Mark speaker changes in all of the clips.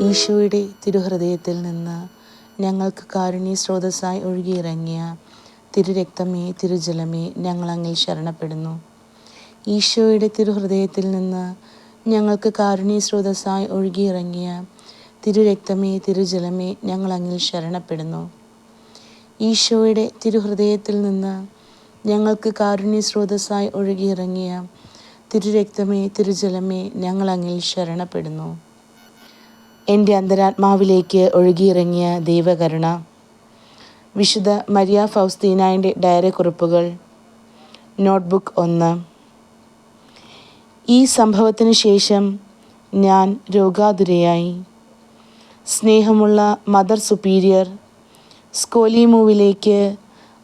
Speaker 1: ഈശോയുടെ തിരുഹൃദയത്തിൽ നിന്ന് ഞങ്ങൾക്ക് കാരുണ്യ സ്രോതസ്സായി ഒഴുകിയിറങ്ങിയ തിരുരക്തമേ, തിരുജലമേ, ഞങ്ങൾ അങ്ങിൽ ശരണപ്പെടുന്നു. ഈശോയുടെ തിരുഹൃദയത്തിൽ നിന്ന് ഞങ്ങൾക്ക് കാരുണ്യ സ്രോതസ്സായി ഒഴുകിയിറങ്ങിയ തിരുരക്തമേ, തിരുജലമേ, ഞങ്ങൾ അങ്ങിൽ ശരണപ്പെടുന്നു. ഈശോയുടെ തിരുഹൃദയത്തിൽ നിന്ന് ഞങ്ങൾക്ക് കാരുണ്യ സ്രോതസ്സായി ഒഴുകിയിറങ്ങിയ തിരുരക്തമേ, തിരുജലമേ, ഞങ്ങൾ അങ്ങിൽ ശരണപ്പെടുന്നു. എൻ്റെ അന്തരാത്മാവിലേക്ക് ഒഴുകിയിറങ്ങിയ ദൈവകരുണ. വിശുദ്ധ മരിയ ഫൗസ്തീനായുടെ ഡയറി കുറിപ്പുകൾ, നോട്ട്ബുക്ക് 1. ഈ സംഭവത്തിന് ശേഷം ഞാൻ രോഗാതുരയായി. സ്നേഹമുള്ള മദർ സുപ്പീരിയർ സ്കോലിമൂവിലേക്ക്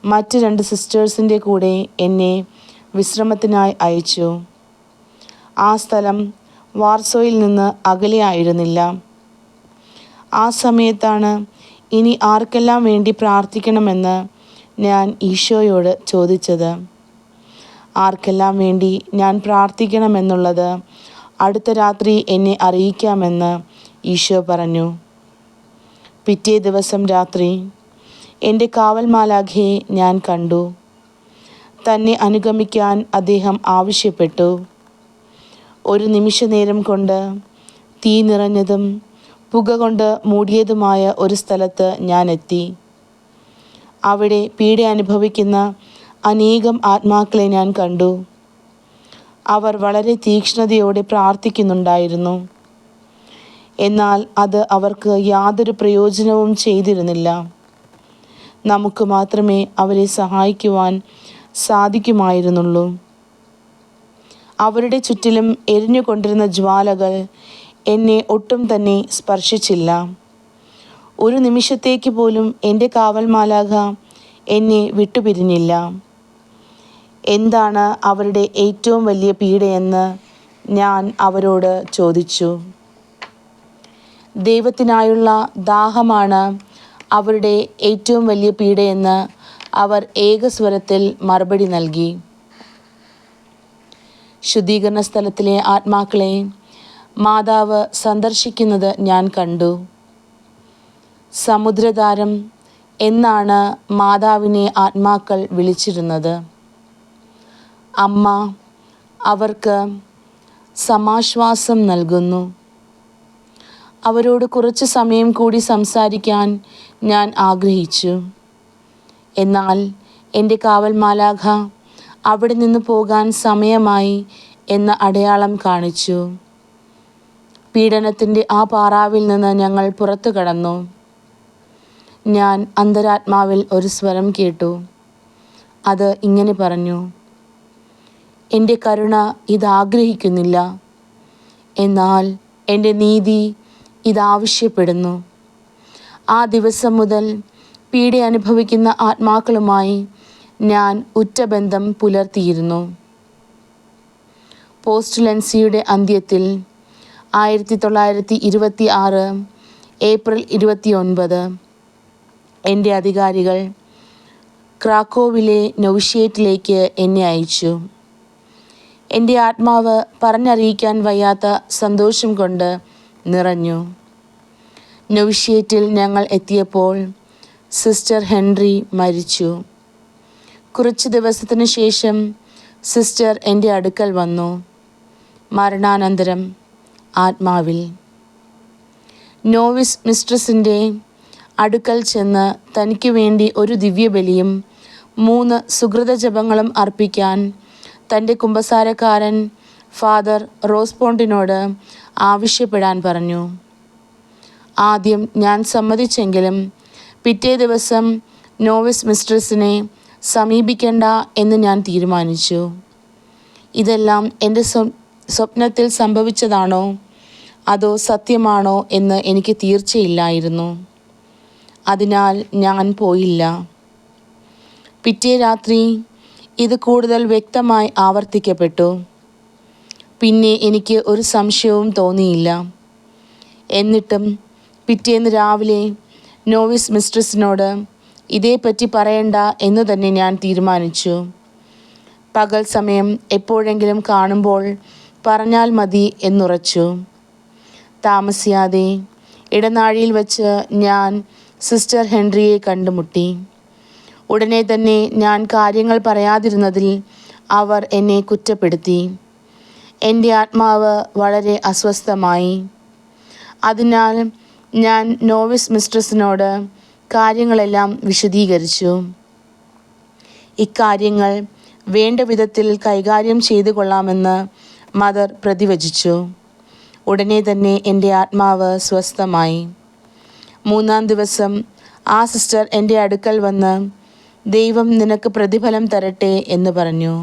Speaker 1: മറ്റ് 2 സിസ്റ്റേഴ്സിൻ്റെ കൂടെ എന്നെ വിശ്രമത്തിനായി അയച്ചു. ആ സ്ഥലം വാർസോയിൽ നിന്ന് അകലെ ആയിരുന്നില്ല. ആ സമയത്താണ് ഇനി ആർക്കെല്ലാം വേണ്ടി പ്രാർത്ഥിക്കണമെന്ന് ഞാൻ ഈശോയോട് ചോദിച്ചത്. ആർക്കെല്ലാം വേണ്ടി ഞാൻ പ്രാർത്ഥിക്കണമെന്നുള്ളത് അടുത്ത രാത്രി എന്നെ അറിയിക്കാമെന്ന് ഈശോ പറഞ്ഞു. പിറ്റേ ദിവസം രാത്രി എൻ്റെ കാവൽ മാലാഖയെ ഞാൻ കണ്ടു. തന്നെ അനുഗമിക്കാൻ അദ്ദേഹം ആവശ്യപ്പെട്ടു. ഒരു നിമിഷ നേരം കൊണ്ട് തീ നിറഞ്ഞതും പുക കൊണ്ട് മൂടിയതുമായ ഒരു സ്ഥലത്ത് ഞാൻ എത്തി. അവിടെ പീഡ അനുഭവിക്കുന്ന അനേകം ആത്മാക്കളെ ഞാൻ കണ്ടു. അവർ വളരെ തീക്ഷ്ണതയോടെ പ്രാർത്ഥിക്കുന്നുണ്ടായിരുന്നു. എന്നാൽ അത് അവർക്ക് യാതൊരു പ്രയോജനവും ചെയ്തിരുന്നില്ല. നമുക്ക് മാത്രമേ അവരെ സഹായിക്കുവാൻ സാധിക്കുമായിരുന്നുള്ളൂ. അവരുടെ ചുറ്റിലും എരിഞ്ഞുകൊണ്ടിരുന്ന ജ്വാലകൾ എന്നെ ഒട്ടും തന്നെ സ്പർശിച്ചില്ല. ഒരു നിമിഷത്തേക്ക് പോലും എൻ്റെ കാവൽ മാലാഖ എന്നെ വിട്ടുപിരിഞ്ഞില്ല. എന്താണ് അവരുടെ ഏറ്റവും വലിയ പീഡയെന്ന് ഞാൻ അവരോട് ചോദിച്ചു. ദൈവത്തിനായുള്ള ദാഹമാണ് അവരുടെ ഏറ്റവും വലിയ പീഡയെന്ന് അവർ ഏകസ്വരത്തിൽ മറുപടി നൽകി. ശുദ്ധീകരണ സ്ഥലത്തിലെ ആത്മാക്കളെ മാതാവ് സന്ദർശിക്കുന്നത് ഞാൻ കണ്ടു. സമുദ്രതാരം എന്നാണ് മാതാവിനെ ആത്മാക്കൾ വിളിച്ചിരുന്നത്. അമ്മ അവർക്ക് സമാശ്വാസം നൽകുന്നു. അവരോട് കുറച്ച് സമയം കൂടി സംസാരിക്കാൻ ഞാൻ ആഗ്രഹിച്ചു. എന്നാൽ എൻ്റെ കാവൽ മാലാഖ അവിടെ നിന്ന് പോകാൻ സമയമായി എന്ന അടയാളം കാണിച്ചു. പീഡനത്തിൻ്റെ ആ പാറാവിൽ നിന്ന് ഞങ്ങൾ പുറത്തു കടന്നു. ഞാൻ അന്തരാത്മാവിൽ ഒരു സ്വരം കേട്ടു. അത് ഇങ്ങനെ പറഞ്ഞു: എൻ്റെ കരുണ ഇതാഗ്രഹിക്കുന്നില്ല, എന്നാൽ എൻ്റെ നീതി ഇതാവശ്യപ്പെടുന്നു. ആ ദിവസം മുതൽ പീഡ അനുഭവിക്കുന്ന ആത്മാക്കളുമായി ഞാൻ ഉറ്റബന്ധം പുലർത്തിയിരുന്നു. പോസ്റ്റുലൻസിയുടെ അന്ത്യത്തിൽ 1926 ഏപ്രിൽ 29 എൻ്റെ അധികാരികൾ ക്രാക്കോവിലെ നൊവിഷ്യേറ്റിലേക്ക് എന്നെ അയച്ചു. എൻ്റെ ആത്മാവ് പറഞ്ഞറിയിക്കാൻ വയ്യാത്ത സന്തോഷം കൊണ്ട് നിറഞ്ഞു. നൊവിഷ്യേറ്റിൽ ഞങ്ങൾ എത്തിയപ്പോൾ സിസ്റ്റർ ഹെൻറി മരിച്ചു. കുറച്ച് ദിവസത്തിന് ശേഷം സിസ്റ്റർ എൻ്റെ അടുക്കൽ വന്നു. മരണാനന്തരം ആത്മാവിൽ. നോവിസ് മിസ്ട്രസിൻ്റെ അടുക്കൽ ചെന്ന് തനിക്ക് വേണ്ടി ഒരു ദിവ്യബലിയും 3 സുകൃത ജപങ്ങളും അർപ്പിക്കാൻ തൻ്റെ കുമ്പസാരക്കാരൻ ഫാദർ റോസ്പോണ്ടിനോട് ആവശ്യപ്പെടാൻ പറഞ്ഞു. ആദ്യം ഞാൻ സമ്മതിച്ചെങ്കിലും പിറ്റേ ദിവസം നോവിസ് മിസ്ട്രസിനെ സമീപിക്കേണ്ട എന്ന് ഞാൻ തീരുമാനിച്ചു. ഇതെല്ലാം എൻ്റെ സ്വപ്നത്തിൽ സംഭവിച്ചതാണോ അതോ സത്യമാണോ എന്ന് എനിക്ക് തീർച്ചയില്ലായിരുന്നു. അതിനാൽ ഞാൻ പോയില്ല. പിറ്റേ രാത്രി ഇത് കൂടുതൽ വ്യക്തമായി ആവർത്തിക്കപ്പെട്ടു. പിന്നെ എനിക്ക് ഒരു സംശയവും തോന്നിയില്ല. എന്നിട്ടും പിറ്റേന്ന് രാവിലെ നോവിസ് മിസ്ട്രസിനോട് ഇതേപ്പറ്റി പറയണ്ട എന്ന് തന്നെ ഞാൻ തീരുമാനിച്ചു. പകൽ സമയം എപ്പോഴെങ്കിലും കാണുമ്പോൾ പറഞ്ഞാൽ മതി എന്നുറച്ചു. താമസിയാതെ ഇടനാഴിയിൽ വച്ച് ഞാൻ സിസ്റ്റർ ഹെൻറിയെ കണ്ടുമുട്ടി. ഉടനെ തന്നെ ഞാൻ കാര്യങ്ങൾ പറയാതിരുന്നതിൽ അവർ എന്നെ കുറ്റപ്പെടുത്തി. എൻ്റെ ആത്മാവ് വളരെ അസ്വസ്ഥമായി. അതിനാൽ ഞാൻ നോവിസ് മിസ്ട്രസിനോട് കാര്യങ്ങളെല്ലാം വിശദീകരിച്ചു. ഇക്കാര്യങ്ങൾ വേണ്ട വിധത്തിൽ കൈകാര്യം ചെയ്തു കൊള്ളാമെന്ന് മദർ പ്രതിവചിച്ചു. ഉടനെ തന്നെ എൻ്റെ ആത്മാവ് സ്വസ്ഥമായി. 3-ാം ദിവസം ആ സിസ്റ്റർ എൻ്റെ അടുക്കൽ വന്ന് ദൈവം നിനക്ക് പ്രതിഫലം തരട്ടെ എന്ന് പറഞ്ഞു.